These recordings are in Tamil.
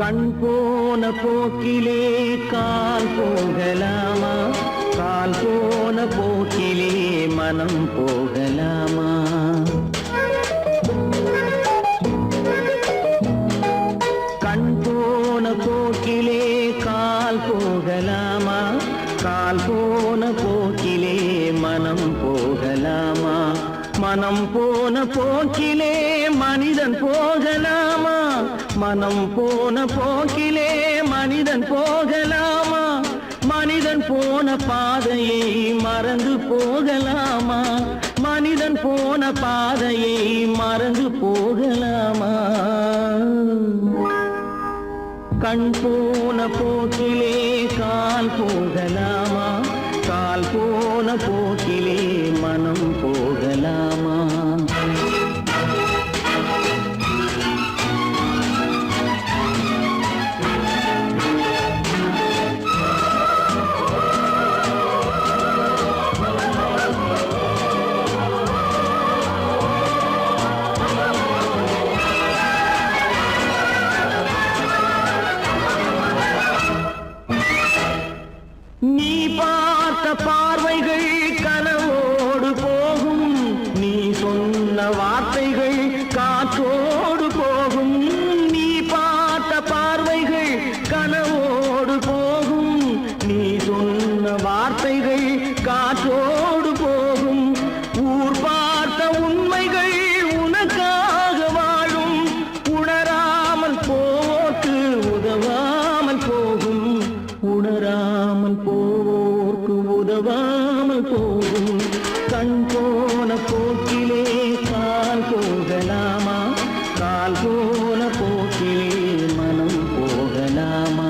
கண் போன போக்கிலே கால் போகலாமா, கால் போன போக்கிலே மனம் போகலாமா? கண் போன போக்கிலே கால் போகலாமா, கால் போன போக்கிலே மனம் போகலாமா? மனம் போன போக்கிலே மனிதன் போகலாமா, மனம் போன போக்கிலே மனிதன் போகலாமா? மனிதன் போன பாதையை மறந்து போகலாமா, மனிதன் போன பாதையை மறந்து போகலாமா? கண் போன போக்கிலே கால் போகலாமா, கால் போன போக்கிலே மனம் போகலாமா? நீ பார்த்த பார்வைகள் கனவோடு போகும், நீ சொன்ன வார்த்தைகள் காற்றோடு போகும். நீ பார்த்த பார்வைகள் கனவோடு போகும், நீ சொன்ன வார்த்தைகள் காற்றோடு போகும். ஊர் பார்த்த உண்மைகள் உனக்காக வாழும், உணராமல் போக்கு உதவாமல் போகும், உணராமல் போவோர்க்கு உதவாமல் போகும். கண் போன போக்கிலே கால் போகலாமா, கால் போன போக்கிலே மனம் போகலாமா?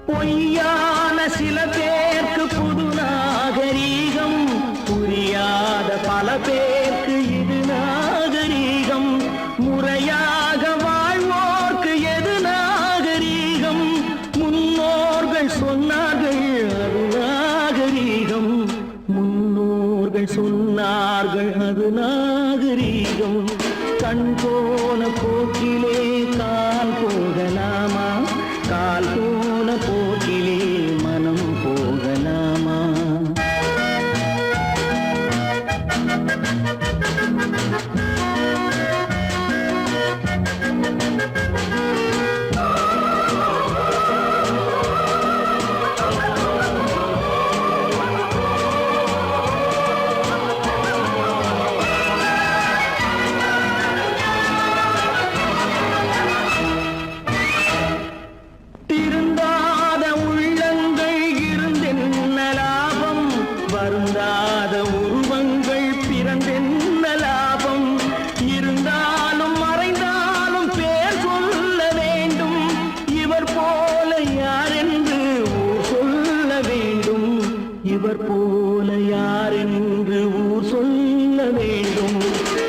பொய்யான சில பேருக்கு புது நாகரீகம், புரியாத பல பேருக்கு இது நாகரீகம். முறையாக வாழ்வோர்க்கு எது நாகரீகம்? முன்னோர்கள் சொன்னார்கள் அது நாகரீகம், முன்னோர்கள் சொன்னார்கள் அது நாகரீகம். கண் போன போக்கிலே கால் போகலாமா, கால் போன போக்கிலே மனம் போகலாமா? திருந்தாத உள்ளங்கள் இருந்தென்ன லாபம், வருந்தாத உருவங்கள் பிறந்தென்ன லாபம்? இருந்தாலும் மறைந்தாலும் பேர் சொல்ல வேண்டும், இவர் போல யாரென்று ஊர் சொல்ல வேண்டும், இவர் போல யாரென்று ஊர் சொல்ல வேண்டும்.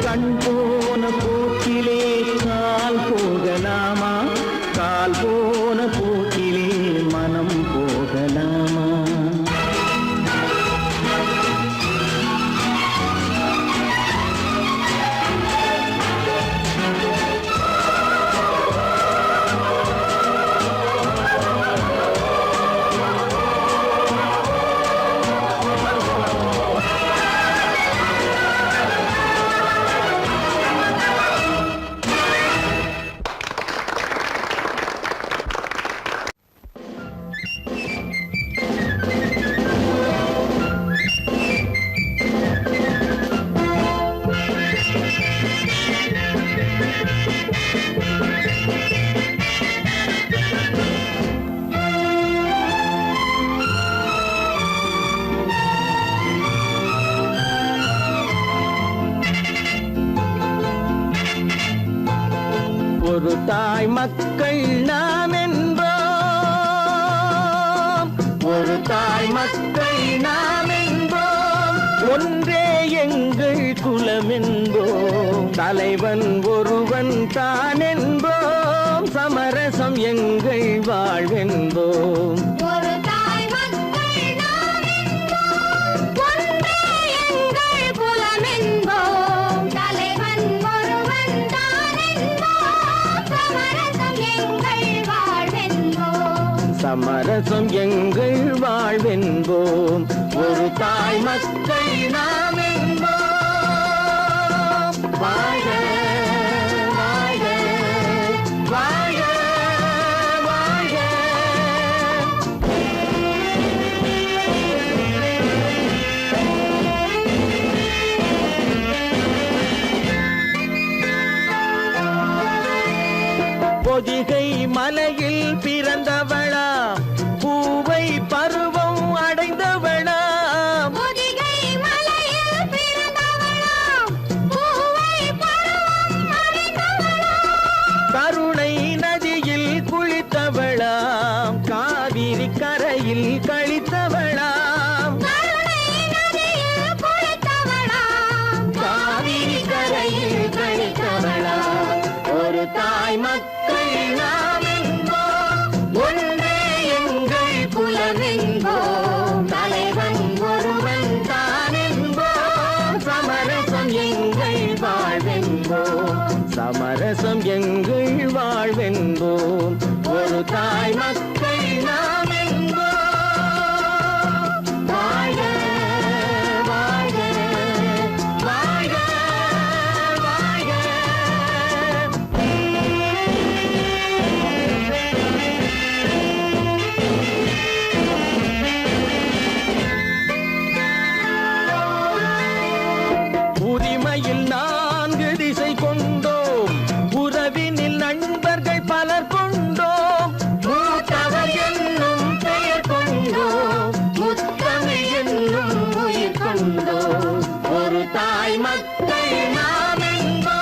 கண் போன போக்கிலே கால் போகலாமா, கால் போன போக்கிலே தாய் மக்கள் நாம் என்போம், ஒரு தாய் மக்கள் நாம் என்போம், ஒன்றே எங்கள் குலம் என்போம், தலைவன் ஒருவன் தான் என்போம், சமரசம் எங்கள் வாழ்வென்போம். ஒரு தாய் மக்கள் நாம் என்போம், ஒன்றே எங்கள் குலம் என்போம், தலைவன் ஒருவன் தான் என்போம், சமரசம் எங்கள் வாழ்வென்போம். சமரசம் எங்கள் வாழ்வென்போம், ஒரு தாய் மக்கள் நாம் என்போம். வாழ்க வாழ்க வாழ்க வாழ்க. பொதிகை மலையில் பிறந்தவளா, பூவை பருவம் அடைந்தவளா, பொதிகை மலையில் பிறந்தவளாம், பூவை பருவம் அடைந்தவளாம், கருணை நதியில் குளித்தவளாம், காவிரி கரையில் கழித்தவளாம், கருணை நதியில் குளித்தவளாம், காவிரி கரையில் கழித்தவளாம். ஒரு தாய் மக்கள் நாம் என்போம், ஒன்றே எங்கள் குலம் என்போம், தலைவன் ஒருவன் தான் என்போம், சமரசம் எங்கள் வாழ்வென்போம், சமரசம் எங்கள் வாழ்வென்போம், ஒரு தாய் மக்கள் நாம் என்போம். வாழ்க வாழ்க வாழ்க வாழ்க. உரிமையில் 4 திசை கொண்டோம், உறவினில் நண்பர்கள் பலர் கொண்டோம், மூத்தவர் என்னும் பெயர் கொண்டோம், முத்தமிழ் என்னும் உயிர் கொண்டோம், ஒரு தாய் மக்கள் நாம் என்போம்.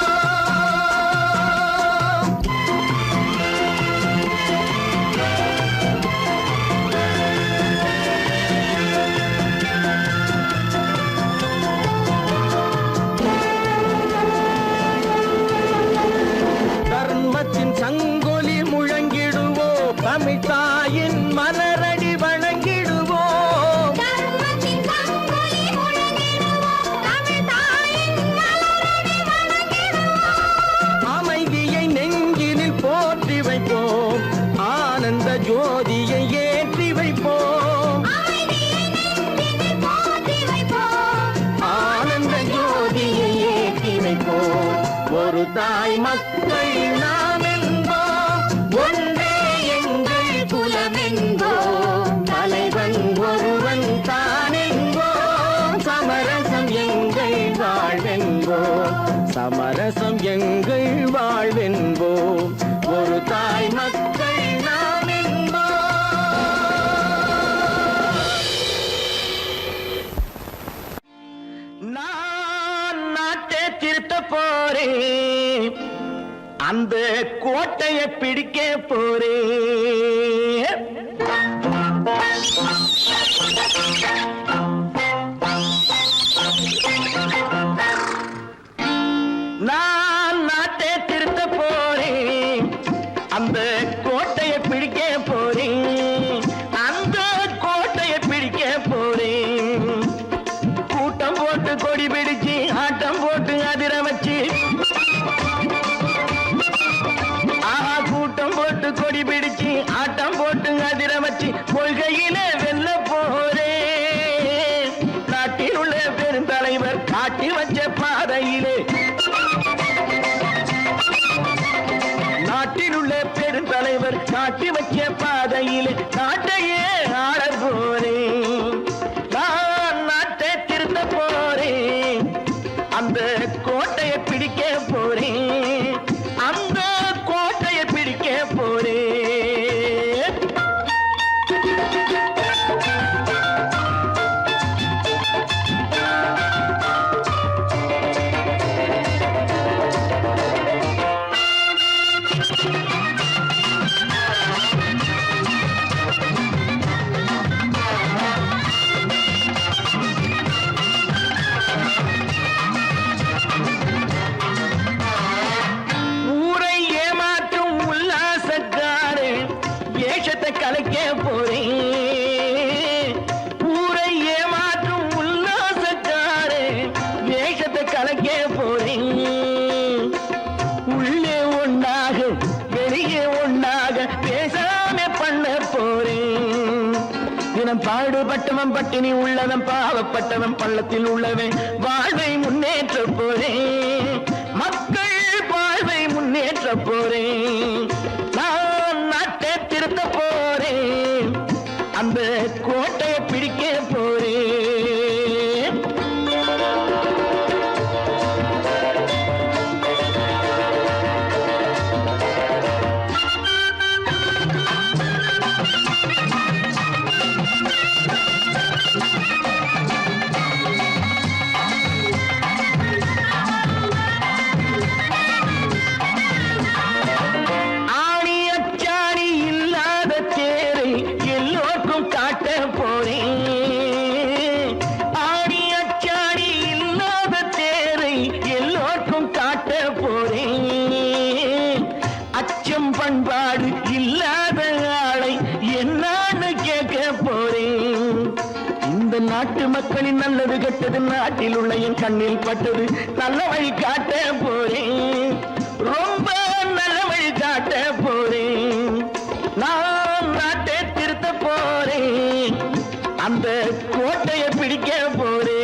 தர்மத்தின் சங்கொலி முழங்கிடுவோம், தமிழ் தாயின் மலரடி வணங்கிடுவோம், தர்மத்தின் சங்கொலி முழங்கிடுவோம், தமிழ் தாயின் மலரடி வணங்கிடுவோம், அமைதியை நெஞ்சினில் போற்றி வைப்போம், ஆனந்த ஜோதியை ஏற்றி வைப்போம், அமைதியை நெஞ்சினில் போற்றி வைப்போம், ஆனந்த ஜோதியை ஏற்றி வைப்போம், ஒரு தாய் மக்கள் நாம் என்போம், ஒன்றே எங்கள் குலம் என்போம், தலைவன் ஒருவன் தான் என்போம், சமரசம் எங்கள் வாழ்வென்போம், சமரசம் எங்கள் வாழ்வென்போம், ஒரு தாய் மக்கள் நாம் என்போம். நான் நாட்டை திருத்த போறேன், அந்த கோட்டையை பிடிக்க போறேன். நான் நாட்டை திருத்த போறேன், அந்த கோட்டையை பிடிக்க போறேன், அந்த கோட்டையை பிடிக்க போறேன். கூட்டம் போட்டு கொடி பிடிச்சு ஆட்டம் போட்டு அதிர வச்சு, ஆஹா கூட்டம் போட்டு கொடி பிடிச்சு ஆட்டம் போட்டு அதிர வச்சு, கொள்கையில வெல்ல போறேன். நாட்டில் உள்ள பெருந்தலைவர் காட்டி வச்ச பாதையிலே, நாட்டில் உள்ள பெருந்தலைவர் காட்டி வச்ச பாதையிலே நாட்டையே ஆள போறேன். நான் நாட்டை திருத்த போறேன், அந்த கோட்டையை பிடிக்க போறேன், அந்த கோட்டையை பிடிக்க போறேன். வேஷத்தை கலைக்க போறேன். ஊரை ஏமாற்றும் உல்லாசக்காரே வேஷத்தை கலைக்க போறேன். உள்ளே ஒண்ணாக வெளியே ஒண்ணாக பேசாம பண்ண போறேன். தினம் பாடுபட்டவன் பட்டினி உள்ளவன் பாவப்பட்டவன் பள்ளத்தில் உள்ளவன் வாழ்வை முன்னேற்ற போறேன். மக்கள் வாழ்வை முன்னேற்ற போறேன். நான் நாட்டை திருத்த போறேன். அந்த கோட்டையை பிடிக்க போறேன். ஆணி அச்சாணி இல்லாத தேரை எல்லோருக்கும் காட்ட போறேன். ஆணி அச்சாணி இல்லாத தேரை எல்லோருக்கும் காட்ட போறேன். அச்சம் பண்பாடு இல்லாத ஆளை என்னான்னு கேட்க போறேன். இந்த நாட்டு மக்களின் நல்லது கெட்டது நாட்டில் உள்ள என் கண்ணில் பட்டது நல்ல வழி காட்ட போறேன். ரொம்ப நல்ல வழி காட்ட போறேன். நான் நாட்டை திருத்த போறேன். அந்த கோட்டையை பிடிக்க போறேன்.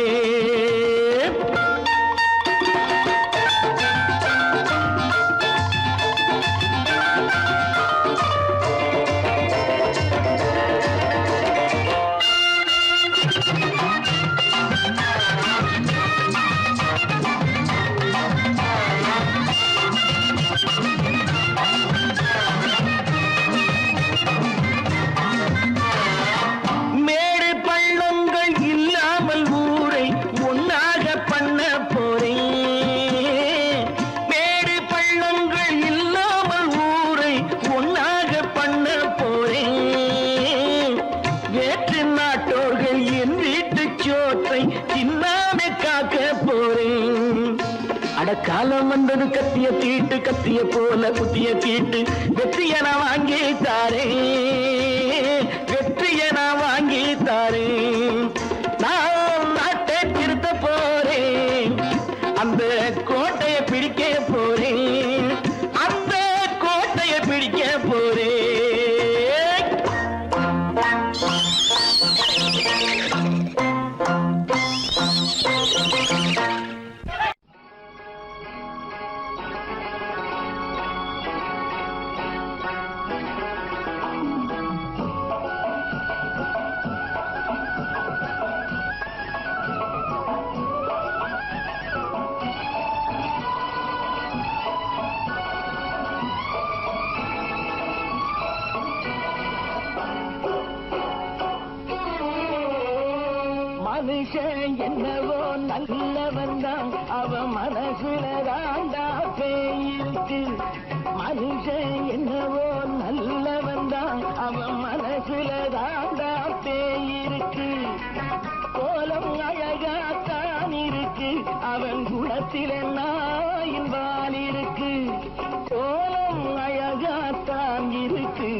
மேடு பள்ளங்கள் இல்லாமல் ஊரை ஒன்னாக பண்ண போறேன். மேடு பள்ளங்கள் இல்லாமல் ஊரை ஒன்னாக பண்ண போறேன். வேற்று நாட்டோர்கள் என் வீட்டு சோற்றை தின்னாம காக்க போறேன். அடக்காலம் வந்தது கத்திய தீட்டு கத்திய போல குத்திய தீட்டு வெற்றிய நான் வாங்கி தாரேன். வெற்றிய நான் வாங்கி தாரேன். நான் நாட்டை திருத்த போறேன். அந்த கோட்டையை பிடிக்க போறேன். அந்த கோட்டையை பிடிக்க போறேன். மனுஷன் என்னவோ நல்லவன் தான், அவன் மனசுல தாண்டா பேயிருக்கு. மனுஷன் என்னவோ நல்லவன் தான், அவன் மனசுல தாண்டா பேயிருக்கு. கோலம் அழகாத்தான் இருக்கு, அவன் குணத்தில நாயின் வால் இருக்கு. கோலம் அழகாத்தான் இருக்கு,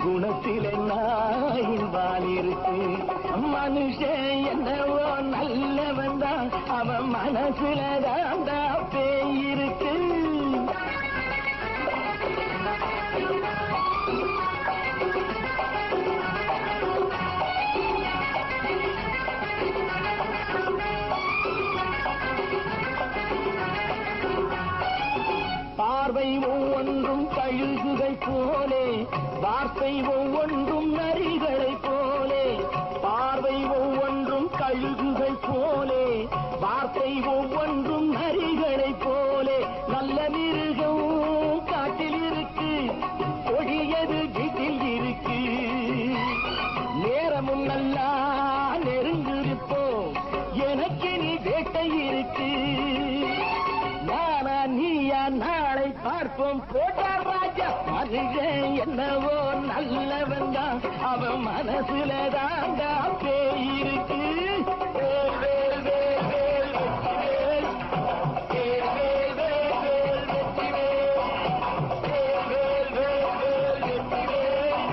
குணத்தில நாயின் வால் இருக்கு. மனுஷன் என்னவோ நல்லவன் தான், அவன் மனசுல தாண்டா பேயிருக்கு. பார்வை ஒவ்வொன்றும் கழுகுகை போலே, வார்த்தை ஒவ்வொன்றும் நரிகளை போலே. பார்வை ஒவ்வொன்றும் கழுகுகை போலே, வார்த்தை ஒவ்வொன்றும் நரிகளை போலே. நல்ல மிருகம் காட்டில் இருக்கு, கொடியது வீட்டில் இருக்கு. நேரமும் நல்லா நெருங்கிருப்போம், எனக்கு நீ வேட்டை இருக்கு. நானா நீயா நாளை பார்ப்போம் போட்டார் ராஜா. மனுஷன் என்னவோ நல்லவன் தான், அவன் மனசுல தாண்டா பேயிருக்கு. வேல் வேல் வேல் வேல் வெற்றிவேல், வேல் வேல் வேல் வேல் வெற்றிவேல், வேல் வேல் வேல் வேல் வெற்றிவேல்.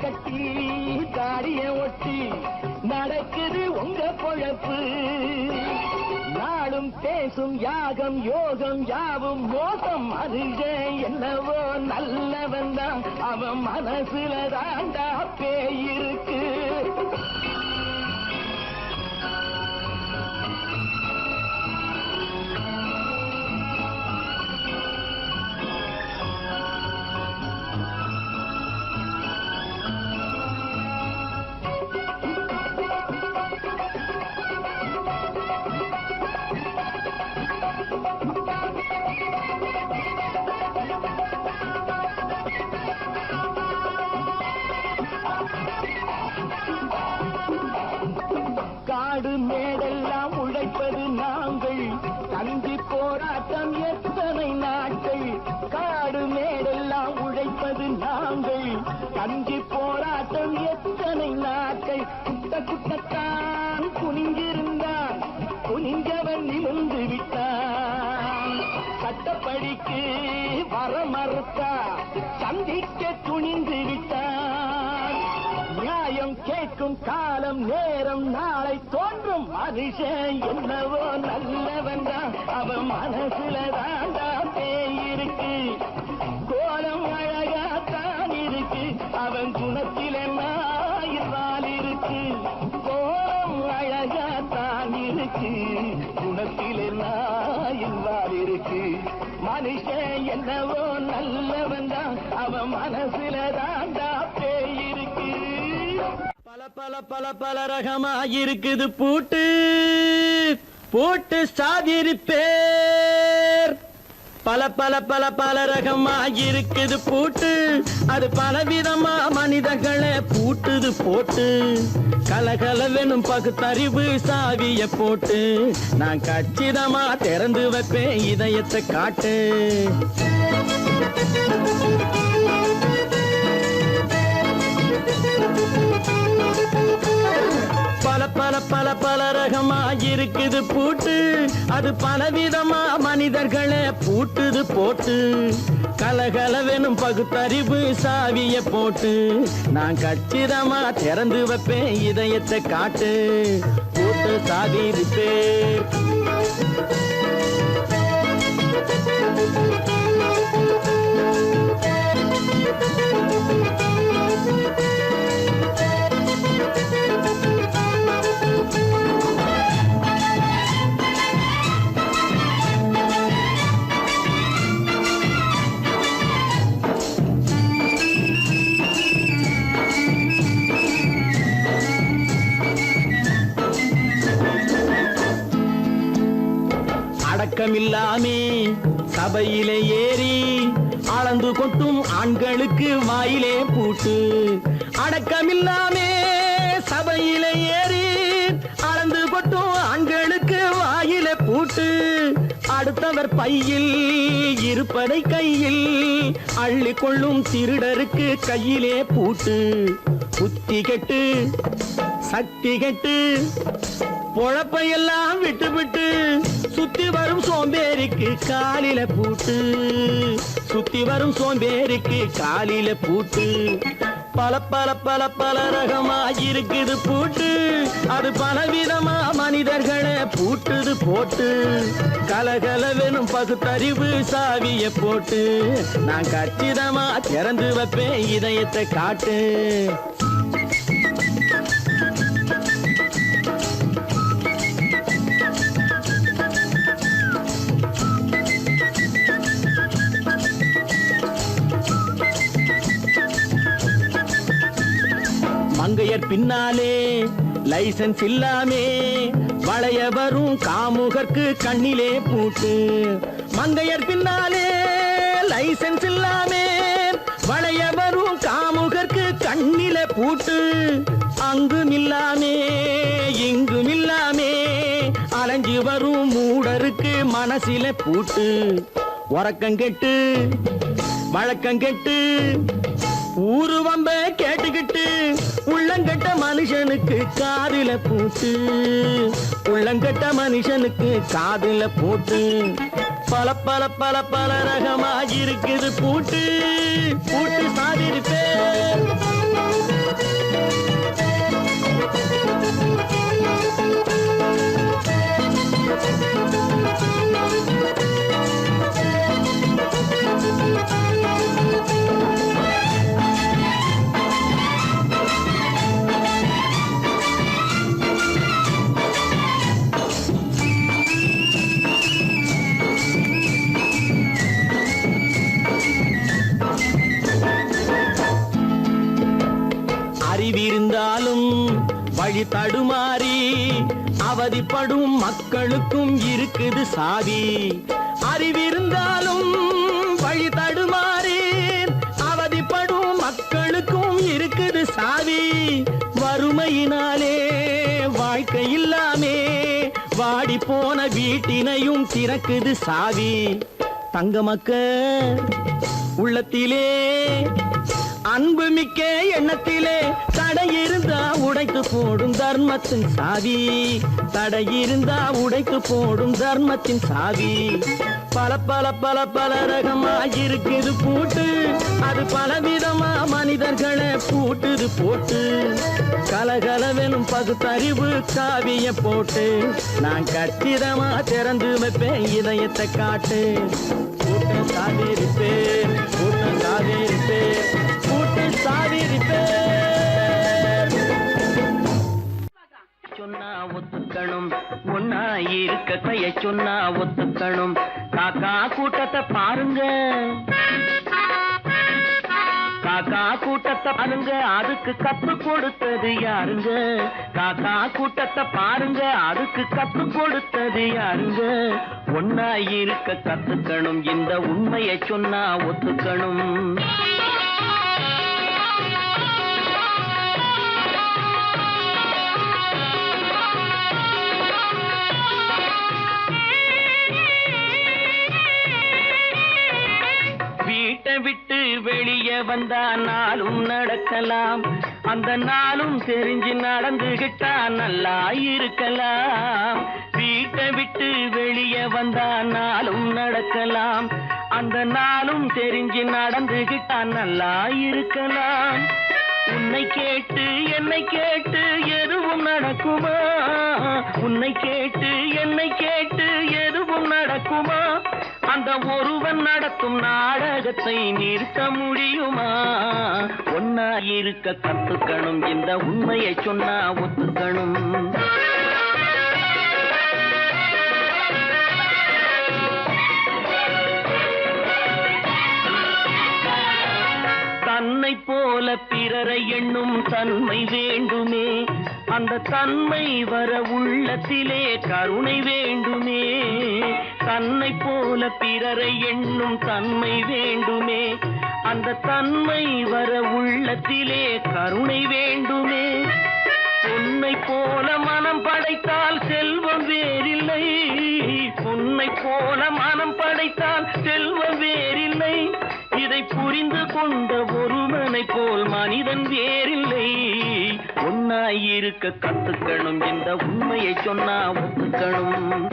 கட்டி தாடிய ஒட்டி நடக்குது உங்க பொழப்பு. நாளும் பேசும் யாகம் யோகம் யாவும் மோசம். மனுஷன் என்னவோ நல்லவன் தான், அவன் மனசுல தாண்டா பேயிருக்கு. காடு மேடெல்லாம் உழைப்பது நாங்கள், தந்தி போராட்டம் எத்தனை நாட்கள். காடு மேடெல்லாம் உழைப்பது நாங்கள், தந்தி போராட்டம் எத்தனை நாட்கள். குட்ட குட்டத்தான் குனிஞ்சிருந்தான், குனிஞ்சவன் நிமிர்ந்து விட்டான். சட்டப்படிக்கு வர மறுத்தா, சந்திக்க துணிந்து விட்டான். நியாயம் கேட்கும் காலம் நேரம் நாளை தோன்றும். மனுஷன் என்னவோ நல்லவன் தான், அவன் மனசுல தாண்டா பேயிருக்கு. கோலம் அழகாத்தான் இருக்கு, அவன் குணத்தில நாயினால் இருக்கு. கோலம் அழகாத்தான் இருக்கு, குணத்தில நாயினால் இருக்கு. மனுஷன் என்னவோ நல்லவன் தான், அவன் மனசுல தாண்டா பேயிருக்கு. பல பல பல பல ரகமா இருக்குது பூட்டு, பூட்டு சாதிரி பேர். பல பல பல பல ரகமா இருக்குது பூட்டு, அது பலவிதமா மனிதர்களை பூட்டுது போட்டு. கலகலவெனும் பகுத்தறிவு சாவிய போட்டு, நான் கச்சிதமா திறந்து வைப்பேன் இதயத்தை காட்டு. பல பல பல பல ரகமா இருக்குது பூட்டு, அது பலவிதமா மனிதர்களை பூட்டுது போட்டு. கலகலவெனும் பகுத்தறிவு சாவிய போட்டு, நான் கச்சிதமா திறந்து வைப்பேன் இதயத்தை காட்டு. பூட்டு சாதிரி பேர். அடக்கமில்லாமே சபையிலே ஏறி அளந்து கொட்டும் ஆண்களுக்கு வாயிலே பூட்டு. அடக்கமில்லாமே சபையிலே ஏறி அளந்து கொட்டும் ஆண்களுக்கு வாயிலே பூட்டு. அடுத்தவர் பையில் இருப்பதை கையில் அள்ளி கொள்ளும் திருடருக்கு கையிலே பூட்டு. புத்தி கெட்டு சக்தி கெட்டு பொழப்பையெல்லாம் விட்டு விட்டு சுத்தி வரும் சோம்பேறிக்கு காலில பூட்டு. சுத்தி வரும் சோம்பேறிக்கு காலில பூட்டு. பல பல பல பல ரகமா இருக்குது பூட்டு, அது பலவிதமா மனிதர்களை பூட்டுது போட்டு. கலகலவெனும் பகுத்தறிவு சாவிய போட்டு, நான் கச்சிதமா திறந்து வைப்பேன் இதயத்தை காட்டு. மங்கையர் பின்னாலே லைசன்ஸ் இல்லாமே வளைய வரும் காமுகர்க்கு கண்ணிலே பூட்டு. மங்கையர் பின்னாலே லைசன்ஸ் இல்லாமே வளைய வரும் காமுகர்க்கு கண்ணிலே பூட்டு. அங்கும் இல்லாமே இங்கும் இல்லாமே அலைஞ்சு வரும் மூடருக்கு மனசிலே பூட்டு. உறக்கங்கெட்டு வழக்கங்கெட்டு ஊரு வம்ப கேட்டுக்கிட்டு உள்ளங்கட்ட மனுஷனுக்கு காதில பூட்டு. உள்ளங்கட்ட மனுஷனுக்கு காதில பூட்டு. பல பல பல பல ரகமா இருக்குது பூட்டு. பூட்டு சாதிரி பேர். தடுமாறி அவதிப்படும் மக்களுக்கும் இருக்குது சாவி. அறிவிருந்தாலும் வழி தடுமாறி அவதிப்படும் மக்களுக்கும் இருக்குது சாவி. வறுமையினாலே வாழ்க்கை இல்லாமே வாடி போன வீட்டினையும் திறக்குது சாவி. தங்க மக்க உள்ளத்திலே அன்பு மிக்க எண்ணத்திலே தடை இருந்தா உடைத்து போடும் தர்மத்தின் சாவி. தடை இருந்தா உடைத்து போடும் தர்மத்தின் சாவி. பல பல பல பல ரகமா இருக்குது பூட்டு, அது பலவிதமா மனிதர்களை பூட்டுது போட்டு. கலகலவெனும் பகுத்தறிவு காவிய போட்டு நான் கச்சிதமா திறந்து வைப்பேன் இதயத்தை காட்டு. கூட்டம் சாதிருப்பேன், கூட்டம் சாதிருப்பேன், கூட்டம் சாதிருப்பேன். சொன்னா ஒத்துக்கணும், ஒன்னா இருக்க கைய சொன்னா ஒத்துக்கணும். காக்கா கூட்டத்தை பாருங்க, காக்கா கூட்டத்தை பாருங்க, அதுக்கு கத்து கொடுத்தது யாருங்க? காக்கா கூட்டத்தை பாருங்க, அதுக்கு கத்து கொடுத்தது யாருங்க? ஒன்னா இருக்க கத்துக்கணும், இந்த உண்மையை சொன்னா ஒத்துக்கணும். வீட்டை விட்டு வெளியே வந்தா நாளும் நடக்கலாம், அந்த நாளும் தெரிஞ்சு நடந்துகிட்டா நல்லா இருக்கலாம். வீட்டை விட்டு வெளியே வந்தா நாளும் நடக்கலாம், அந்த நாளும் தெரிஞ்சு நடந்துகிட்டா நல்லா இருக்கலாம். உன்னை கேட்டு என்னை கேட்டு எதுவும் நடக்குமா? உன்னை கேட்டு என்னை கேட்டு எதுவும் நடக்குமா? அந்த ஒருவன் நடத்தும் நாடகத்தை நிறுத்த முடியுமா? ஒன்னா இருக்க கத்துக்கணும், இந்த உண்மையை சொன்னா ஒத்துக்கணும். தன்னை போல பிறரை எண்ணும் தன்மை வேண்டுமே, அந்த தன்மை வர உள்ளத்திலே கருணை வேண்டுமே. தன்னை போல பிறரை எண்ணும் தன்மை வேண்டுமே, அந்த தன்மை வர உள்ளத்திலே கருணை வேண்டுமே. பொன்னை போல மனம் படைத்தால் செல்வம் வேறில்லை, பொன்னை போல மனம் படைத்தால் செல்வம் வேறில்லை. இதை புரிந்து கொண்ட ஒருவனை போல் மனிதன் வேறில்லை. ஒன்னாய் இருக்க கத்துக்கணும், இந்த உண்மையை சொன்னா ஒத்துக்கணும்.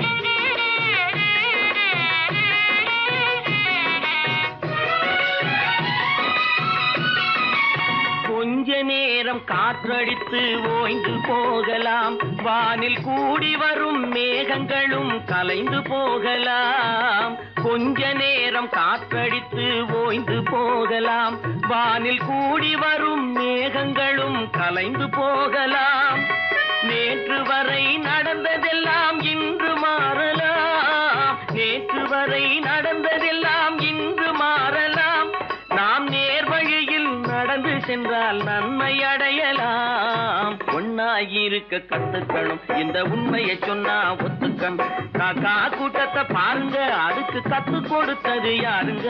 கொஞ்ச நேரம் காற்றடித்து ஓய்ந்து போகலாம், வானில் கூடி வரும் மேகங்களும் கலைந்து போகலாம். கொஞ்ச நேரம் காற்றடித்து ஓய்ந்து போகலாம், வானில் கூடி வரும் மேகங்களும் கலைந்து போகலாம். நேற்று வரை நடந்ததெல்லாம் இன்று மாறலாம், நேற்று வரை நடந்ததெல்லாம் இன்று மாறலாம். நாம் நேர் வழியில் நடந்து சென்றால் நன்மை அடையலாம். ஒன்னாயிருக்க கத்துக்கணும், இந்த உண்மையை சொன்னா ஒத்துக்கணும். காக்கா கூட்டத்தை பாருங்க, அதுக்கு கத்து கொடுத்தது யாருங்க?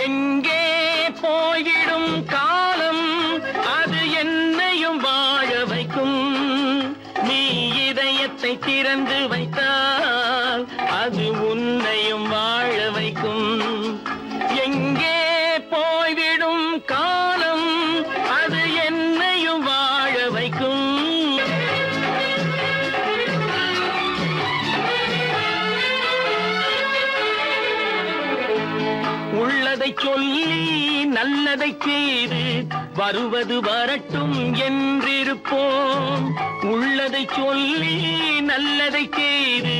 எங்கே போய்விடும் காலம், அது என்னையும் வாழ வைக்கும். நீ இதயத்தை திறந்து வைத்தால் அது உன்னையும் வாழ வைக்கும். எங்கே போய்விடும் காலம், அது என்னையும் வாழ வைக்கும். உள்ளதை சொல்லி நல்லதை செய்து வருவது வரட்டும் என்றிருப்போம். உள்ளதை சொல்லி நல்லதை செய்து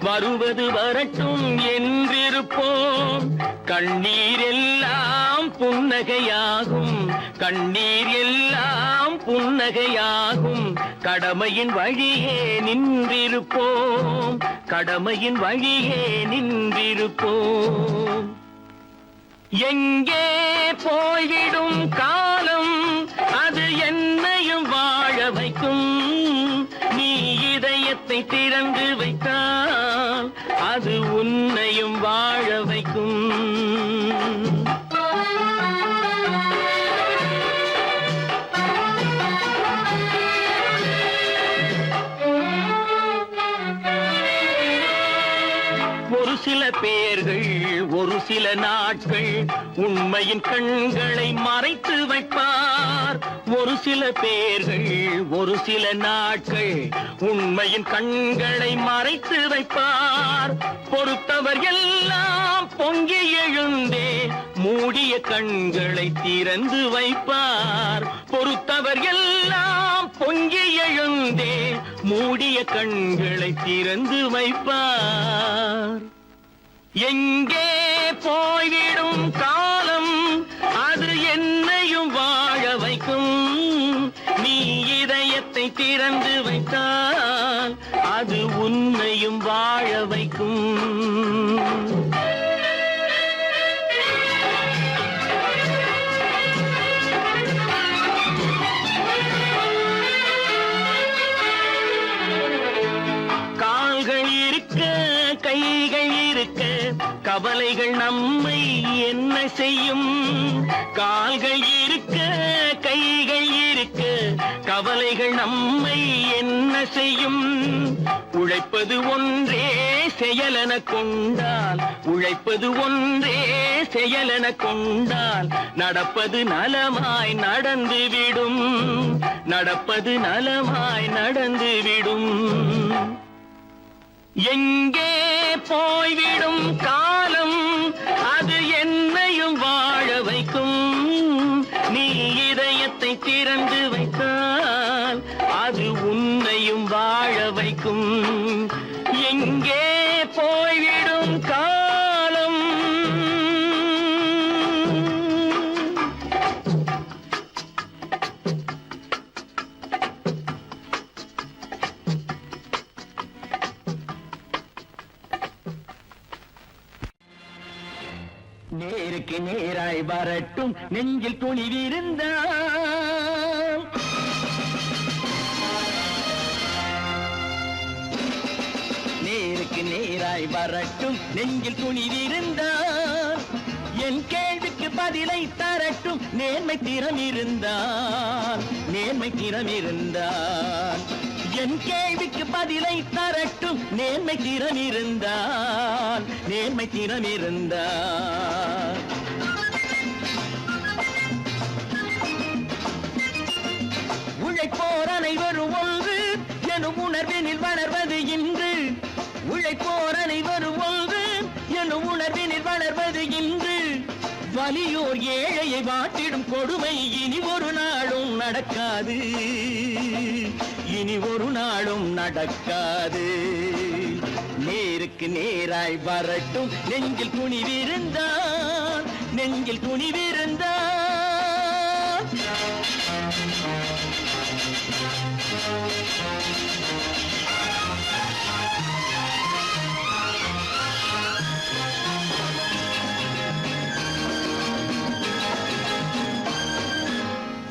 வருவது வரட்டும் என்றிருப்போம். கண்ணீரெல்லாம் புன்னகையாகும், கண்ணீர் எல்லாம் புன்னகையாகும். கடமையின் வழியே நின்றிருப்போம், கடமையின் வழியே நின்றிருப்போம். எங்கே போய்விடும் காலம், அது என்னையும் வாழ வைக்கும். நீ இதயத்தை திறந்து வைத்தால் அது உன்னையும் வாழ வைக்கும். ஒரு சில பேர்கள் ஒரு சில நாட்கள் உண்மையின் கண்களை மறைத்து வைப்பார். ஒரு சில பேர்கள் ஒரு சில நாட்கள் உண்மையின் கண்களை மறைத்து வைப்பார். பொறுத்தவர் எல்லாம் பொங்கி எழுந்தே மூடிய கண்களை திறந்து வைப்பார். பொறுத்தவர் எல்லாம் பொங்கி எழுந்தே மூடிய கண்களை திறந்து வைப்பார். எங்கே போய்விடும் காலம், அது என்னையும் வாழ வைக்கும். நீ இதயத்தை திறந்து வைத்தால் அது உன்னையும் வாழ வைக்கும். கால்கள் இருக்க கைகள் இருக்க கவலைகள் நம்மை என்ன செய்யும்? கால்கள் இருக்க கைகள் இருக்க கவலைகள் நம்மை என்ன செய்யும்? உழைப்பது ஒன்றே செயலென கொண்டால், உழைப்பது ஒன்றே செயலென கொண்டால் நடப்பது நலமாய் நடந்துவிடும், நடப்பது நலமாய் நடந்துவிடும். எங்கே போய்விடும் காலம், அது என்னையும் வாழ வைக்கும். நீ இதயத்தை திறந்து வைத்தால் அது உன்னையும் வாழ வைக்கும். எங்கே போய்விடும் காலம். நேருக்கு நேராய் வரட்டும் நெஞ்சில் துணிவிருந்தால், நேருக்கு நேராய் வரட்டும் நெஞ்சில் துணிவிருந்தால், என் கேள்விக்கு பதிலை தரட்டும் நேர்மை திறம் இருந்தால், நேர்மை திறம் இருந்தால். என் கேள்விக்கு பதிலை தரட்டும் நேர்மை திறம் இருந்தால், நேர்மை திறம் இருந்தால். உழைப்போர் அனைவரும் ஒன்று எனும் உணர்வினில் வளர்வது இன்று, உழைப்போர் அனைவரும் ஒன்று எனும் உணர்வினில் வளர்வது இன்று. வலியோர் ஏழையை வாட்டிடும் கொடுமை இனி ஒரு நாளும் நடக்காது, இனி ஒரு நாளும் நடக்காது. நேருக்கு நேராய் வரட்டும் நெஞ்சில் துணிவிருந்தால், நெஞ்சில் துணிவிருந்தால்.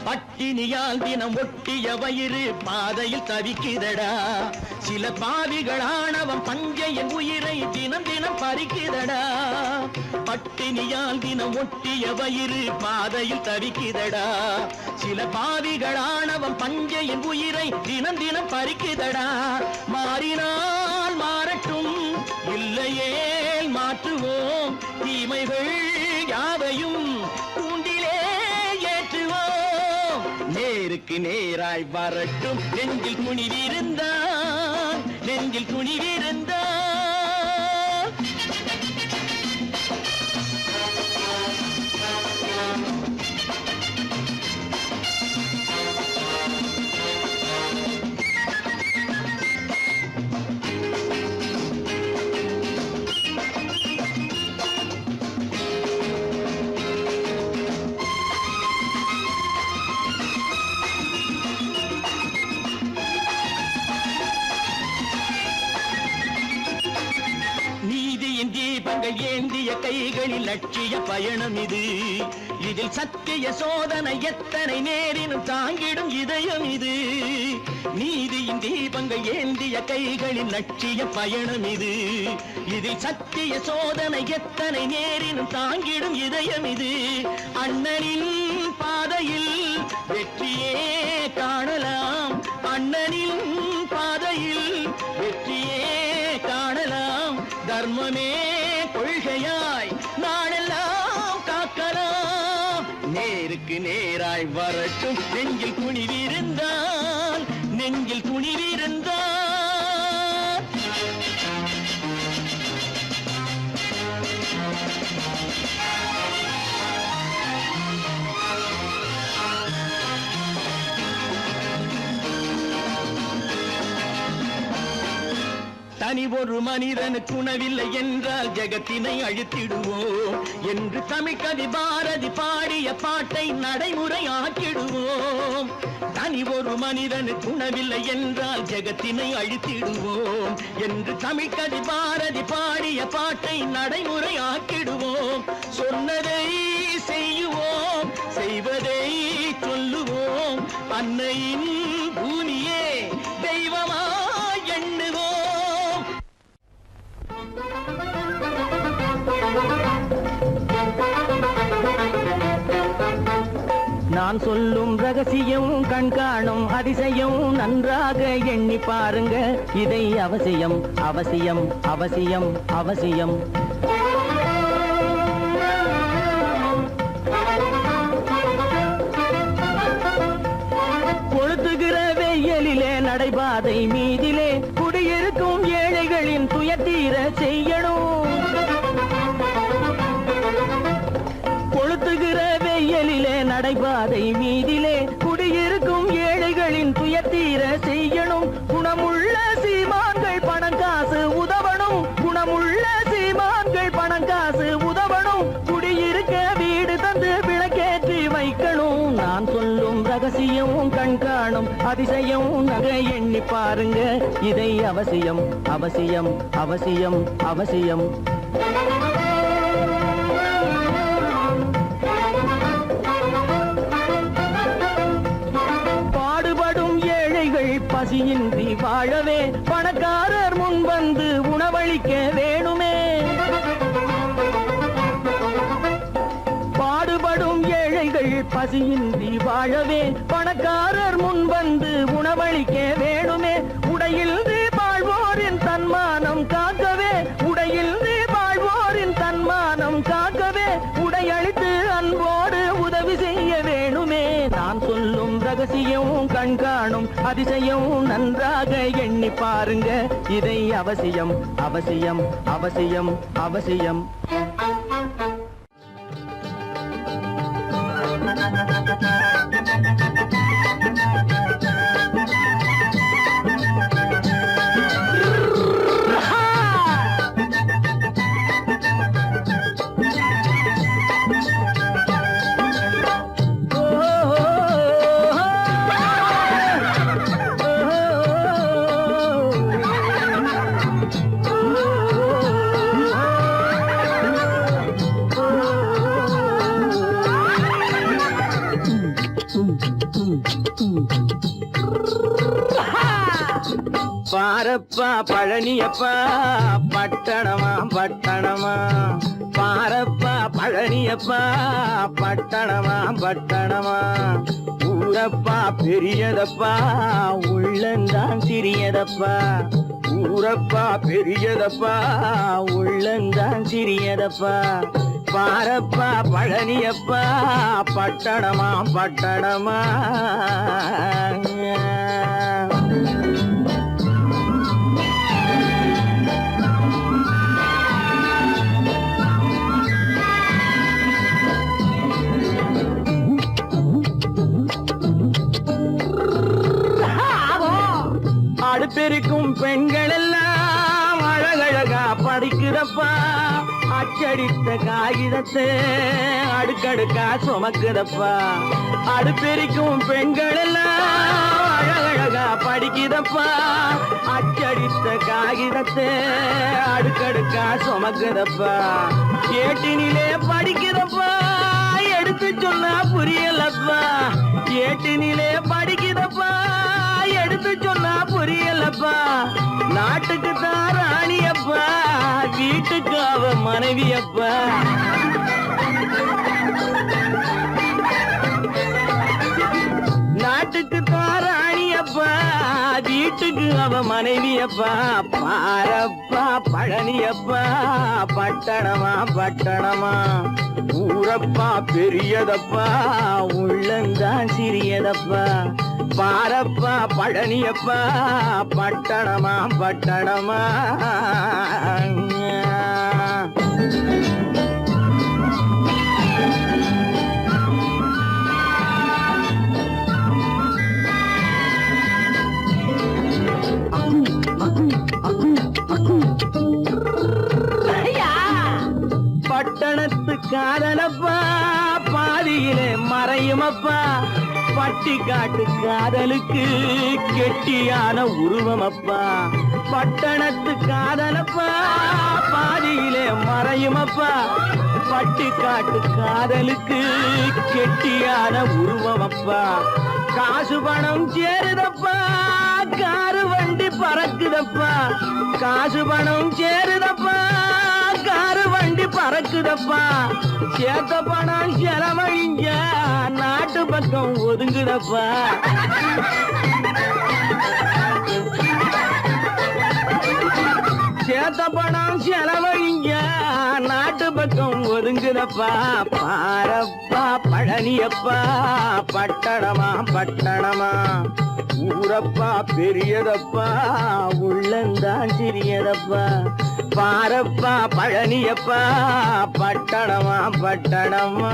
பட்டினியால் தினம் ஒட்டிய வயிறு பாதையில் தவிக்குதடா. சில பாவிகளானவன் பஞ்சையின் உயிரை தினம் தினம் பறிக்குதடா. பட்டினியால் தினம் ஒட்டிய வயிறு பாதையில் தவிக்குதடா. சில பாவிகளானவன் பஞ்சையின் உயிரை தினம் தினம் பறிக்குதடா. மாறினால் மாறட்டும், இல்லையே மாற்றுவோம், தீமைகள் யாவையும் கூண்டிலே ஏற்றுவோம். நேருக்கு நேராய் வரட்டும் நெஞ்சில் துணிவிருந்தால், நெஞ்சில் துணிவிருந்தால். தீபங்கள் ஏந்திய கைகளில் லட்சிய பயணம் இது. இதில் சத்திய சோதனை எத்தனை நேரினும் தாங்கிடும் இதயம் இது. நீதியின் தீபங்கள் ஏந்திய கைகளில் லட்சிய பயணம் இது. இதில் சத்திய சோதனை எத்தனை நேரினும் தாங்கிடும் இதயம் இது. அண்ணனின் பாதையில் வெற்றியே காணலாம். அண்ணனின் பாதையில் வெற்றியே காணலாம். தர்மமே கொள்கையாய் நாளெல்லாம் காக்கலாம். நேருக்கு நேராய் வரட்டும் நெஞ்சில் துணிவிருந்தால், நெஞ்சில் துணிவிருந்தால். தனி ஒரு மனிதனுக்கு உணவில்லை என்றால் ஜெகத்தினை அழித்திடுவோம் என்று தமிழ்கவி பாரதி பாடிய பாட்டை நடைமுறையாக்கிடுவோம். தனி ஒரு மனிதனுக்கு உணவில்லை என்றால் ஜெகத்தினை அழித்திடுவோம் என்று தமிழ்கவி பாரதி பாடிய பாட்டை நடைமுறையாக்கிடுவோம். சொன்னதை செய்யுவோம், செய்வதை சொல்லுவோம். அன்னையின் பூமியே தெய்வமா எண்ணுவோம். நான் சொல்லும் ரகசியம் கண்காணும் அதிசயம் நன்றாக எண்ணி பாருங்க. இதை அவசியம் அவசியம் அவசியம் அவசியம். கொளுத்துகிற வெயிலிலே நடைபாதை மீதிலே குடியிருக்கும் ஏழைகளின் துயத்தீர செய்யணும். கொளுத்துகிற வெயிலிலே நடைபாதை மீதிலே குடியிருக்கும் ஏழைகளின் துயத்தீர செய்யணும். குணமுள்ள சீமான்கள் பணம் காசு உதவணும். குணமுள்ள சீமான்கள் பணம் காசு உதவணும். குடியிருக்க வீடு தந்து விளக்கேற்றி வைக்கணும். நான் சொல்லும் ரகசியம் கண்காணும் அதிசயம் நகை எண்ணி பாருங்க. இதை அவசியம் அவசியம் அவசியம் அவசியம். பாடுபடும் ஏழைகள் பசியின்றி வாழவே பணக்காரர் முன் வந்து உணவளிக்க வேணுமே. பாடுபடும் ஏழைகள் பசியின்றி வாழவே பணக்காரர் முன் வந்து உணவளிக்க வேணுமே. உடையில் வாழ்வோரின் தன்மானம் காக்கவே, உடையில் வாழ்வோரின் தன்மானம் காக்கவே உடையளித்து அன்போடு உதவி செய்ய வேணுமே. நான் சொல்லும் ரகசியம் கண்காணும் அதிசயம் நன்றாக எண்ணி பாருங்க. இதை அவசியம் அவசியம் அவசியம் அவசியம். பாரப்பா பழனியப்பா பட்டணமா பட்டணமா. பாரப்பா பழனியப்பா பட்டணமா பட்டணமா. ஊரப்பா பெரியதப்பா உள்ளந்தான் சிறியதப்பா. ஊரப்பா பெரியதப்பா உள்ளந்தான் சிறியதப்பா. பாரப்பா பழனியப்பா பட்டணமா பட்டணமா. அடுப்பெருக்கும் பெண்கள் எல்லாம் அழகழகா படிக்குதப்பா. அச்சடித்த காகிதத்தை அடுக்கடுக்கா சுமக்குதப்பா. அடுப்பெருக்கும் பெண்கள் எல்லாம் அழகழகா படிக்குதப்பா அச்சடித்த காகிதத்தை அடுக்கடுக்கா சுமக்குதப்பா ஏட்டினிலே படிக்குதப்பா எடுத்து சொன்னா புரியலப்பா ஏட்டினிலே படிக்குதப்பா எடுத்து சொன்னா புரியலப்பா நாட்டுக்கு தான் ராணியப்பா வீட்டுக்கு அவ மனைவியப்பா நாட்டுக்கு தான் ராணியப்பா வீட்டுக்கு அவ மனைவியப்பா பாரப்பா பழனியப்பா பட்டணமா பட்டணமா ஊரப்பா பெரியதப்பா உள்ளந்தான் சிறியதப்பா பாரப்பா பழனியப்பா பட்டணமா பட்டணமா பட்டணத்து காதலப்பா பாதியிலே மறையுமப்பா பட்டி காட்டு காதலுக்கு கெட்டியான உருவமப்பா பட்டணத்து காதலப்பா பாதியிலே மறையுமப்பா பட்டி காட்டு காதலுக்கு கெட்டியான உருவமப்பா காசு பணம் சேருதப்பா காரு வண்டி பறக்குதப்பா காசு பணம் சேருதப்பா காரு வண்டி பறக்குதப்பா சேத்த பணம் செலவழிங்க நாட்டு பக்கம் ஒதுங்குதப்பா சேத்த பணம் செலவழிங்க நாட்டு பக்கம் ஒதுங்குதப்பா பாரப்பா பழனியப்பா பட்டணமா பட்டணமா ஊரப்பா பெரியதப்பா உள்ளந்தான் சிறியதப்பா பாரப்பா பழனியப்பா பட்டணமா பட்டணமா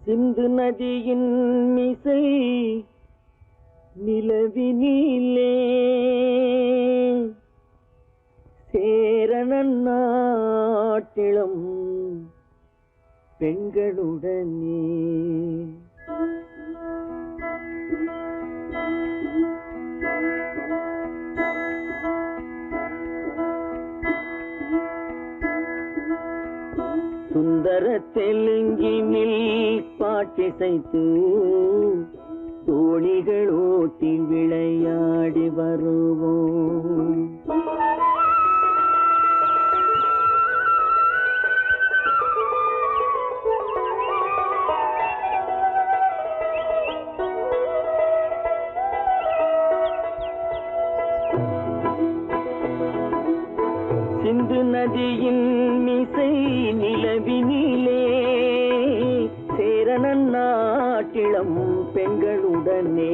சிந்து நதியின் மிசை நிலவினிலே சேரணன் நாட்டிளம் பெண்களுடனே சுந்தர தெலுங்கினில் பாட்டிசைத்து தோணிகள் ஓட்டி விளையாடி வருவோம் சிந்து நதியின் மிசை நிலவினிலே சேரணன் நாட்டிளம் பெண்களுடனே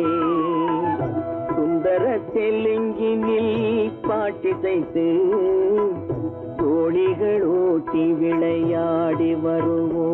சுந்தர தெலுங்கினில் பாட்டிசைத்து தோணிகள் ஓட்டி விளையாடி வருவோம்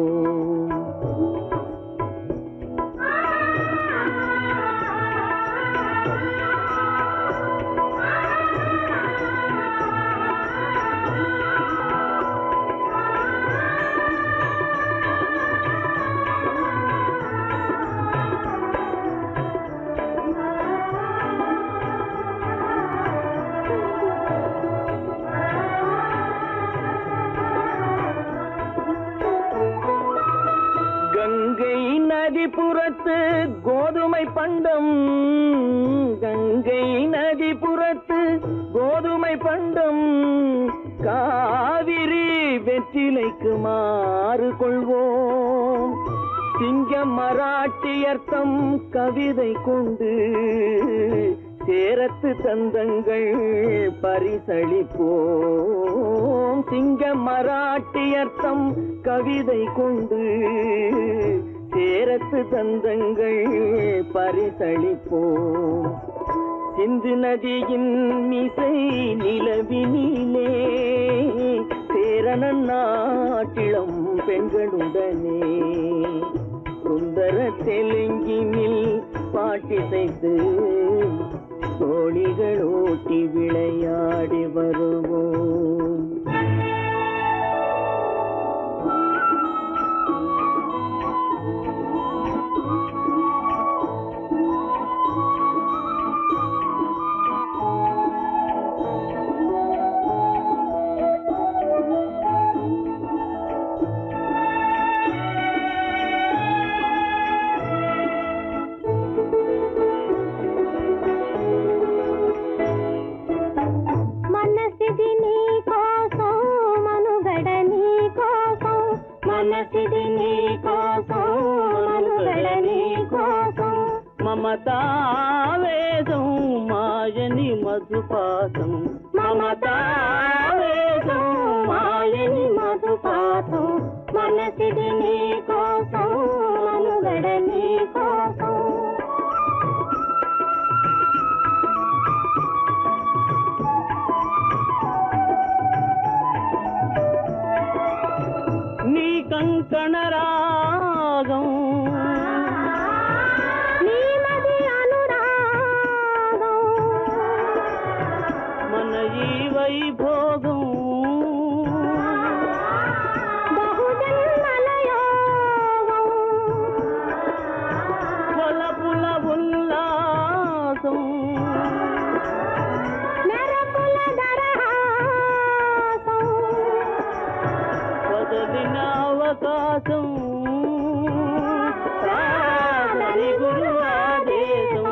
கங்கை நதிபுறத்து கோதுமை பண்டம் கங்கை நதிபுறத்து கோதுமை பண்டம் காவிரி வெற்றிலைக்கு மாறு கொள்வோம் சிங்க மராட்டியர்த்தம் கவிதை கொண்டு சேரத்து தந்தங்கள் பரிசளிப்போம் சிங்க மராட்டியர்த்தம் கவிதை கொண்டு சேரத்து தந்தங்கள் பரிசளிப்போம் சிந்து நதியின் மிசை நிலவினிலே சேர சேரணன் நாட்டிளம் பெண்களுடனே சுந்தர தெலுங்கினில் பாட்டிசைத்து தோழிகள் ஓட்டி விளையாடி வருவோம். మమతావేదం మాయని మధుపాతం మమతావేదం మాయని మధుపాతం మనసిది నీ కోసం మనుగడ నీ కోసం నీ కంకణ రాగం వైభోగం బహుజన్మలయోగం కొలపుల ఉల్లాసం మెరపుల దరహాసం వదలిన అవకాశం సాధని గురు ఆదేశం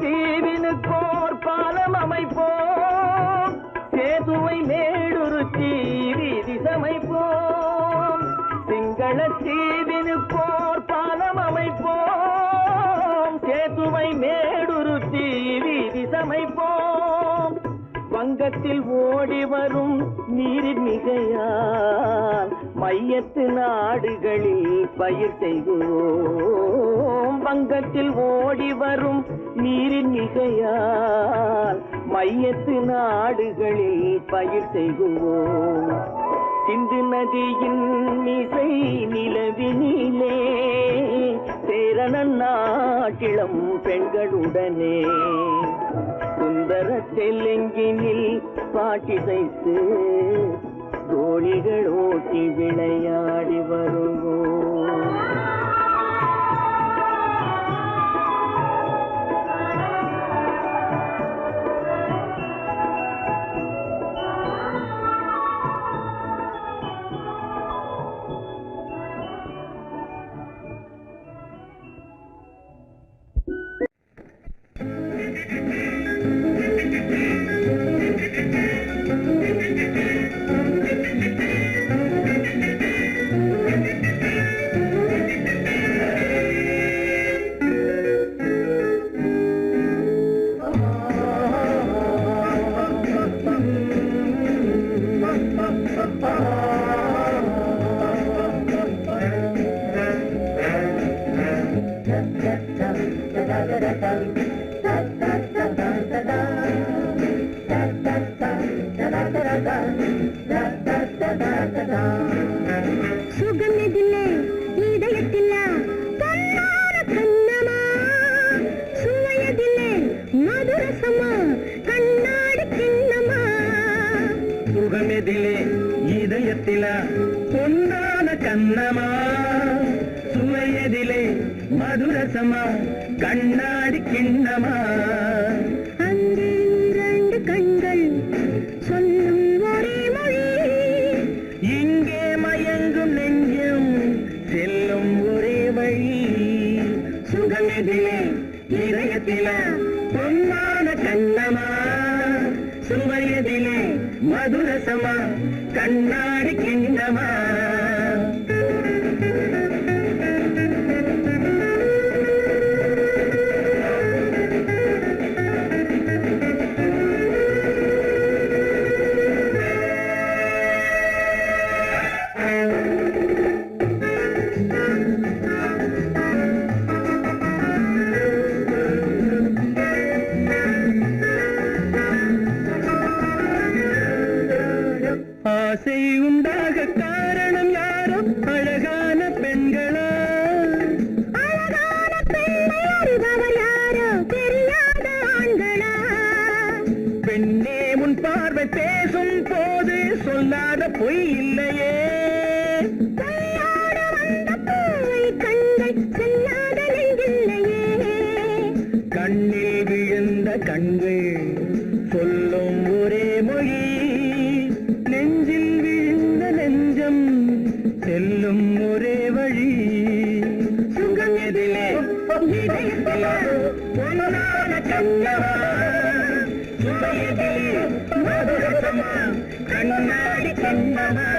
தீவினுக்கோர் பாலம் அமைப்போம் சேதுவை மேடுருத்தி வீதி சமைப்போம் சிங்கள தீவினுக்கோர் பாலம் அமைப்போம் சேதுவை மேடுருத்தி வீதி சமைப்போம் வங்கத்தில் ஓடி வரும் நீரின் மிகையால் மையத்து நாடுகளில் பயிர் செய்வோம் வங்கத்தில் ஓடி வரும் நீரின் மிகையால் மையத்து நாடுகளில் பயிர் செய்வோம் சிந்து நதியின் மிசை நிலவினிலே சேரணன் நாட்டிளம் பெண்களுடனே சுந்தர தெலுங்கினில் பாட்டிசைத்து தோழிகள் ஓட்டி விளையாடி வருவோம். சுகமிதில்லை இதயத்தில்ல பொன்னார கண்ணமா சுவையதில்லை மதுரசமா கண்ணாடி கிண்ணமா சுகமெதிலே இதயத்தில பொன்னான கண்ணமா சுவையதிலே மதுரசமா கண்ணாடி கிண்ணமா அங்கே இரண்டு கண்கள் சொல்லும் ஒரே மொழி இங்கே மயங்கும் நெஞ்சம் செல்லும் ஒரே வழி சுகமெதிலே இதயத்தில மதுரசமா கண்ணாடி கிண்ணமா ஆசை உண்டாக காரணம் யாரோ அழகான பெண்களா அழகான பெண்ணை அறிபவர் யாரோ தெரியாத ஆண்களா பெண்ணே உன் பார்வை பேசும் போது சொல்லாத பொய் இல்லையே பொய்யோடு வந்த பூவை கண்கள் செல்லாத நெஞ்சில்லையே கண்ணில் விழுந்த கண்கள் சொல்லும் ஒரே மொழி நெஞ்சில் விழுந்த நெஞ்சம் செல்லும் ஒரே வழி சுகம் எதிலே இதயத்திலே பொன்னான கண்ணவா சுவையதிலே மதுரசமா கண்ணாடி கண்ணவா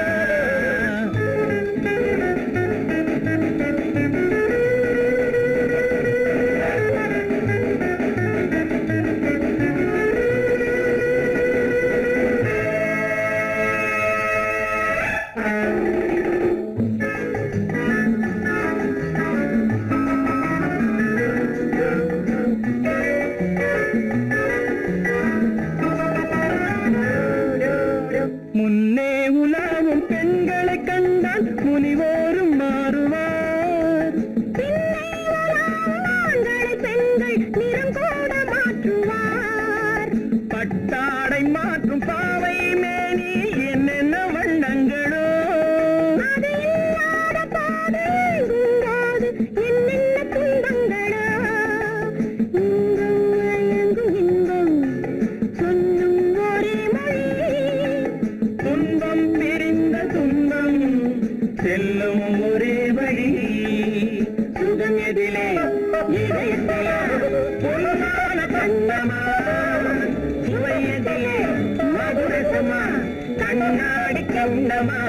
முன்னே உலாவும் பெண்களை கண்டால் முனிவோரும் மாறுவார் ஆண்களை பெண்கள் நிறம் கூட மாற்றுவார் பட்டாடை மாற்றும் பாவை மேனி என்னென்ன வண்ணங்களோ அது இல்லாத பாதை எங்குங்காது என்னென்ன துன்பங்களோ இங்கும் மயங்கும் இன்பம் சொல்லும் ஒரே மொழி துன்பம் பிரிந்த துன்பம் செல்லும் ஒரே வழி சுகம் எதிலே இதயத்திலே பொன்னான கண்ணமா சுவையதிலே மதுரசமா கண்ணாடி கண்ணமா